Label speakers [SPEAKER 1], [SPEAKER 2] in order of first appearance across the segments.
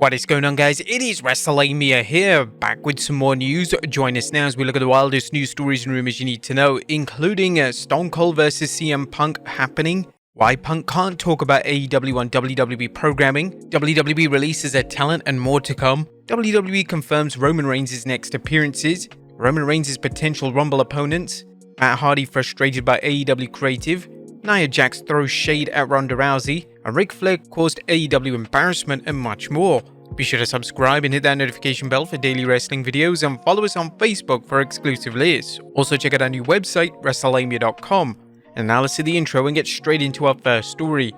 [SPEAKER 1] What is going on, guys? It is Wrestlelamia here, back with some more news. Join us now as we look at the wildest news stories and rumors you need to know, including Stone Cold vs CM Punk happening, why Punk can't talk about AEW on WWE programming, WWE releases their talent and more to come, WWE confirms Roman Reigns' next appearances, Roman Reigns' potential Rumble opponents, Matt Hardy frustrated by AEW creative, Nia Jax throws shade at Ronda Rousey, and Ric Flair caused AEW embarrassment, and much more. Be sure to subscribe and hit that notification bell for daily wrestling videos, and follow us on Facebook for exclusive lists. Also check out our new website, Wrestlelamia.com. And now let's see the intro and get straight into our first story.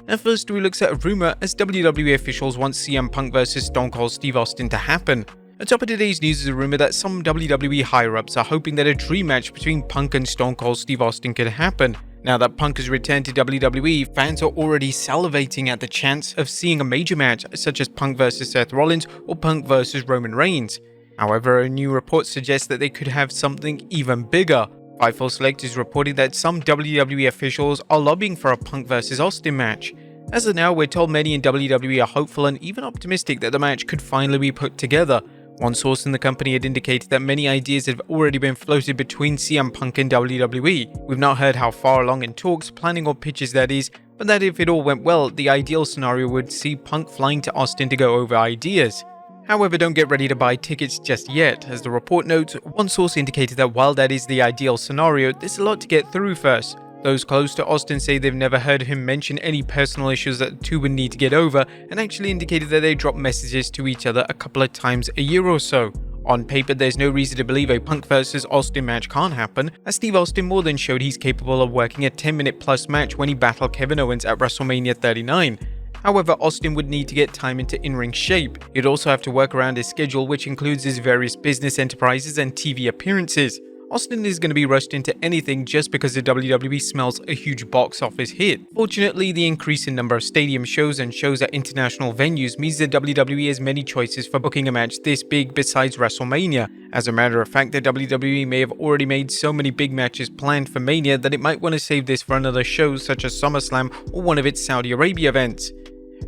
[SPEAKER 1] Our first story looks at a rumor as WWE officials want CM Punk vs Stone Cold Steve Austin to happen. On top of today's news is a rumor that some WWE higher-ups are hoping that a dream match between Punk and Stone Cold Steve Austin could happen. Now that Punk has returned to WWE, fans are already salivating at the chance of seeing a major match such as Punk vs Seth Rollins or Punk vs Roman Reigns. However, a new report suggests that they could have something even bigger. Fightful Select is reporting that some WWE officials are lobbying for a Punk vs Austin match. As of now, we're told many in WWE are hopeful and even optimistic that the match could finally be put together. One source in the company had indicated that many ideas have already been floated between CM Punk and WWE. We've not heard how far along in talks, planning or pitches that is, but that if it all went well, the ideal scenario would see Punk flying to Austin to go over ideas. However, don't get ready to buy tickets just yet. As the report notes, one source indicated that while that is the ideal scenario, there's a lot to get through first. Those close to Austin say they've never heard him mention any personal issues that the two would need to get over, and actually indicated that they drop messages to each other a couple of times a year or so. On paper, there's no reason to believe a Punk vs Austin match can't happen, as Steve Austin more than showed he's capable of working a 10-minute plus match when he battled Kevin Owens at Wrestlemania 39. However, Austin would need to get time into in-ring shape. He'd also have to work around his schedule, which includes his various business enterprises and TV appearances. Austin is going to be rushed into anything just because the WWE smells a huge box office hit. Fortunately, the increase in number of stadium shows and shows at international venues means that WWE has many choices for booking a match this big besides WrestleMania. As a matter of fact, the WWE may have already made so many big matches planned for Mania that it might want to save this for another show such as SummerSlam or one of its Saudi Arabia events.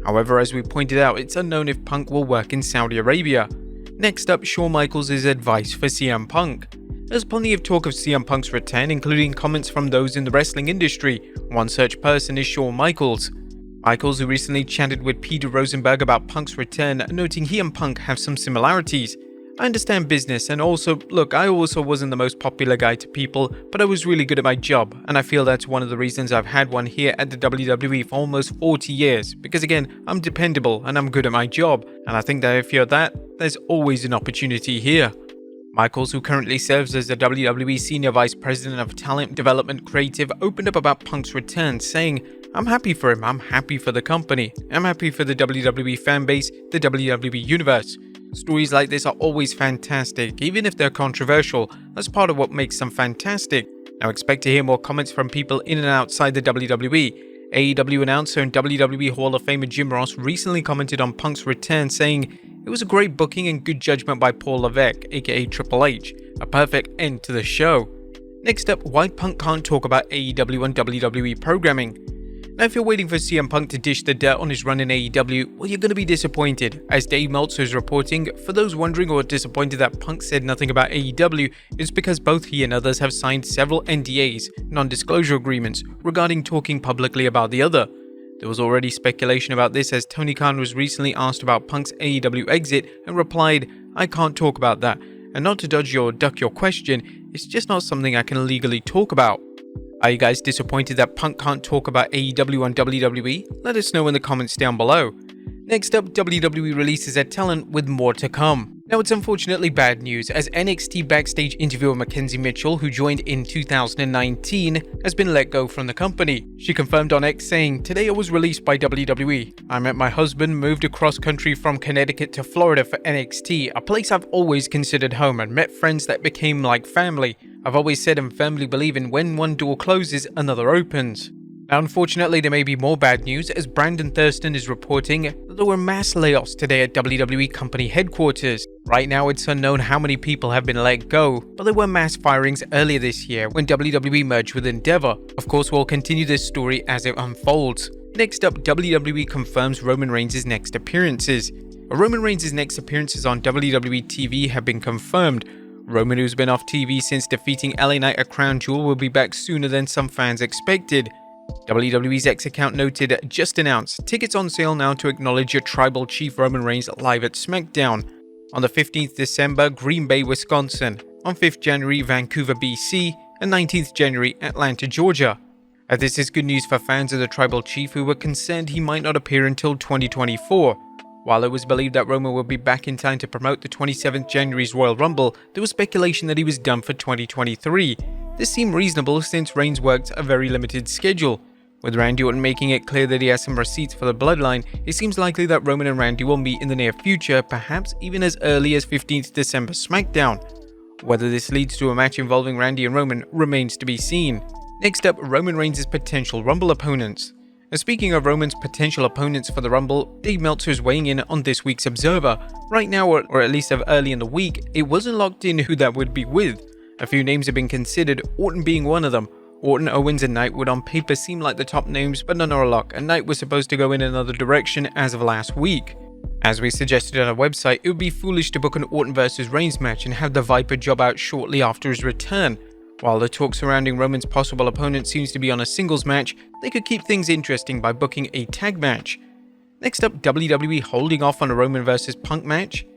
[SPEAKER 1] However, as we pointed out, it's unknown if Punk will work in Saudi Arabia. Next up, Shawn Michaels' advice for CM Punk. There's plenty of talk of CM Punk's return, including comments from those in the wrestling industry. One such person is Shawn Michaels. Michaels, who recently chatted with Peter Rosenberg about Punk's return, noting he and Punk have some similarities. I understand business, and also, look, I also wasn't the most popular guy to people, but I was really good at my job, and I feel that's one of the reasons I've had one here at the WWE for almost 40 years, because again, I'm dependable and I'm good at my job, and I think that if you're that, there's always an opportunity here. Michaels, who currently serves as the WWE Senior Vice President of Talent Development Creative, opened up about Punk's return, saying, "I'm happy for him, I'm happy for the company, I'm happy for the WWE fanbase, the WWE universe. Stories like this are always fantastic, even if they're controversial. That's part of what makes them fantastic. Now expect to hear more comments from people in and outside the WWE. AEW announcer and WWE Hall of Famer Jim Ross recently commented on Punk's return, saying, "It was a great booking and good judgment by Paul Levesque, aka Triple H. A perfect end to the show." Next up, why Punk can't talk about AEW and WWE programming. Now, if you're waiting for CM Punk to dish the dirt on his run in AEW, well, you're going to be disappointed. As Dave Meltzer is reporting, for those wondering or disappointed that Punk said nothing about AEW, it's because both he and others have signed several NDAs, non-disclosure agreements, regarding talking publicly about the other. There was already speculation about this, as Tony Khan was recently asked about Punk's AEW exit and replied, "I can't talk about that, and not to dodge or duck your question, it's just not something I can legally talk about." Are you guys disappointed that Punk can't talk about AEW on WWE? Let us know in the comments down below. Next up, WWE releases their talent with more to come. Now, it's unfortunately bad news, as NXT backstage interviewer Mackenzie Mitchell, who joined in 2019, has been let go from the company. She confirmed on X saying, "Today I was released by WWE. I met my husband, moved across country from Connecticut to Florida for NXT, a place I've always considered home, and met friends that became like family. I've always said and firmly believe in when one door closes, another opens." Now, unfortunately, there may be more bad news, as Brandon Thurston is reporting that there were mass layoffs today at WWE company headquarters. Right now, it's unknown how many people have been let go, but there were mass firings earlier this year when WWE merged with Endeavor. Of course, we'll continue this story as it unfolds. Next up, WWE confirms Roman Reigns' next appearances. Roman Reigns' next appearances on WWE TV have been confirmed. Roman, who's been off TV since defeating LA Knight at Crown Jewel, will be back sooner than some fans expected. WWE's X account noted, just announced, tickets on sale now to acknowledge your tribal chief Roman Reigns live at SmackDown. On the 15th December, Green Bay, Wisconsin. On 5th January, Vancouver, BC. And 19th January, Atlanta, Georgia. This is good news for fans of the tribal chief who were concerned he might not appear until 2024. While it was believed that Roman would be back in time to promote the 27th January's Royal Rumble, there was speculation that he was done for 2023. This seemed reasonable since Reigns worked a very limited schedule. With Randy Orton making it clear that he has some receipts for the bloodline, it seems likely that Roman and Randy will meet in the near future, perhaps even as early as 15th December SmackDown. Whether this leads to a match involving Randy and Roman remains to be seen. Next up, Roman Reigns' potential Rumble opponents. Speaking of Roman's potential opponents for the Rumble, Dave Meltzer is weighing in on this week's Observer. Right now, or at least early in the week, it wasn't locked in who that would be with. A few names have been considered, Orton being one of them. Orton, Owens and Knight would on paper seem like the top names, but none are a lock, and Knight was supposed to go in another direction as of last week. As we suggested on our website, it would be foolish to book an Orton vs Reigns match and have the Viper job out shortly after his return. While the talk surrounding Roman's possible opponent seems to be on a singles match, they could keep things interesting by booking a tag match. Next up, WWE holding off on a Roman vs Punk match.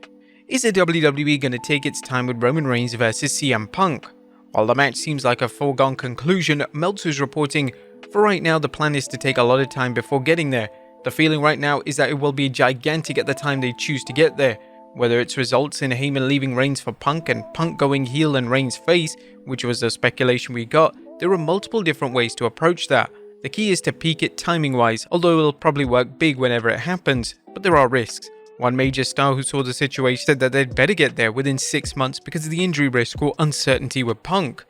[SPEAKER 1] Is the WWE going to take its time with Roman Reigns vs CM Punk? While the match seems like a foregone conclusion, Meltzer's reporting, for right now the plan is to take a lot of time before getting there. The feeling right now is that it will be gigantic at the time they choose to get there. Whether it results in Heyman leaving Reigns for Punk and Punk going heel and Reigns face, which was the speculation we got, there are multiple different ways to approach that. The key is to peak it timing wise, although it'll probably work big whenever it happens, but there are risks. One major star who saw the situation said that they'd better get there within 6 months because of the injury risk or uncertainty with Punk.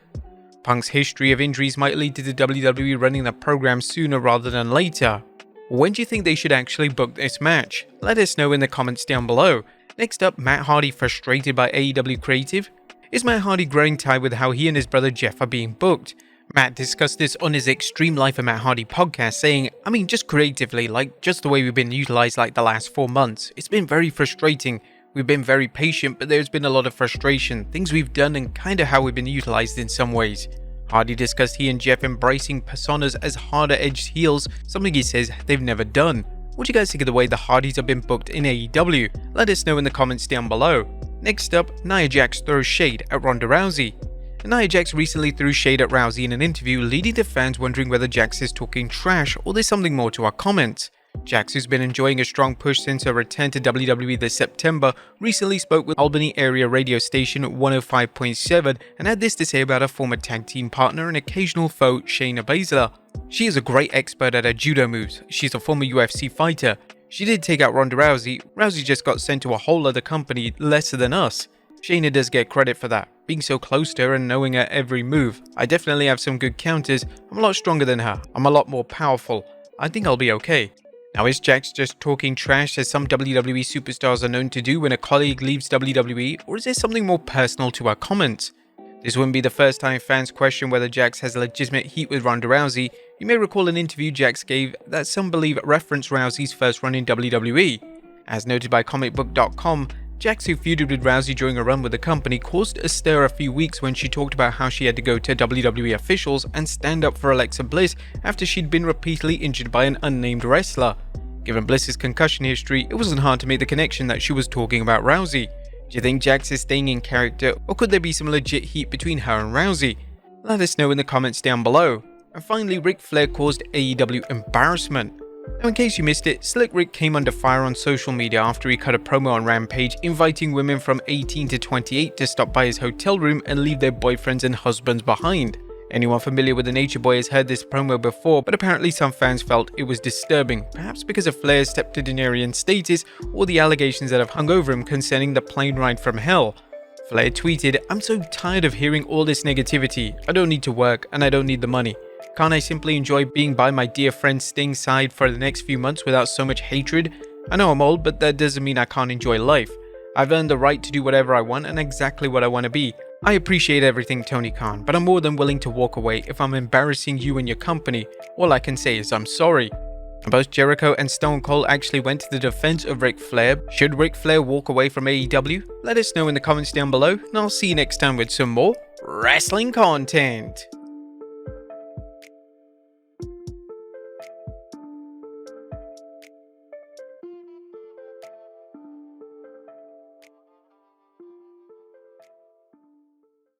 [SPEAKER 1] Punk's history of injuries might lead to the WWE running the program sooner rather than later. When do you think they should actually book this match? Let us know in the comments down below. Next up, Matt Hardy frustrated by AEW creative? Is Matt Hardy growing tired with how he and his brother Jeff are being booked? Matt discussed this on his Extreme Life of Matt Hardy podcast, saying, just creatively, just the way we've been utilized the last 4 months. It's been very frustrating. We've been very patient, but there's been a lot of frustration, things we've done and kinda how we've been utilized in some ways. Hardy discussed he and Jeff embracing personas as harder-edged heels, something he says they've never done. What do you guys think of the way the Hardys have been booked in AEW? Let us know in the comments down below. Next up, Nia Jax throws shade at Ronda Rousey. Nia Jax recently threw shade at Rousey in an interview, leading to fans wondering whether Jax is talking trash or there's something more to her comments. Jax, who's been enjoying a strong push since her return to WWE this September, recently spoke with Albany area radio station 105.7 and had this to say about her former tag team partner and occasional foe Shayna Baszler. She is a great expert at her judo moves. She's a former UFC fighter. She did take out Ronda Rousey. Rousey just got sent to a whole other company lesser than us. Shayna does get credit for that, being so close to her and knowing her every move. I definitely have some good counters. I'm a lot stronger than her. I'm a lot more powerful. I think I'll be okay. Now, is Jax just talking trash as some WWE superstars are known to do when a colleague leaves WWE, or is there something more personal to her comments? This wouldn't be the first time fans question whether Jax has legitimate heat with Ronda Rousey. You may recall an interview Jax gave that some believe referenced Rousey's first run in WWE. As noted by comicbook.com, Jax, who feuded with Rousey during a run with the company, caused a stir a few weeks when she talked about how she had to go to WWE officials and stand up for Alexa Bliss after she'd been repeatedly injured by an unnamed wrestler. Given Bliss's concussion history, it wasn't hard to make the connection that she was talking about Rousey. Do you think Jax is staying in character, or could there be some legit heat between her and Rousey? Let us know in the comments down below. And finally, Ric Flair caused AEW embarrassment. Now, in case you missed it, Slick Rick came under fire on social media after he cut a promo on Rampage inviting women from 18 to 28 to stop by his hotel room and leave their boyfriends and husbands behind. Anyone familiar with the Nature Boy has heard this promo before, but apparently some fans felt it was disturbing, perhaps because of Flair's septuagenarian status or the allegations that have hung over him concerning the plane ride from hell. Flair tweeted, "I'm so tired of hearing all this negativity. I don't need to work and I don't need the money. Can't I simply enjoy being by my dear friend Sting's side for the next few months without so much hatred? I know I'm old, but that doesn't mean I can't enjoy life. I've earned the right to do whatever I want and exactly what I want to be. I appreciate everything, Tony Khan, but I'm more than willing to walk away if I'm embarrassing you and your company. All I can say is I'm sorry. Both Jericho and Stone Cold actually went to the defense of Ric Flair. Should Ric Flair walk away from AEW? Let us know in the comments down below, and I'll see you next time with some more wrestling content.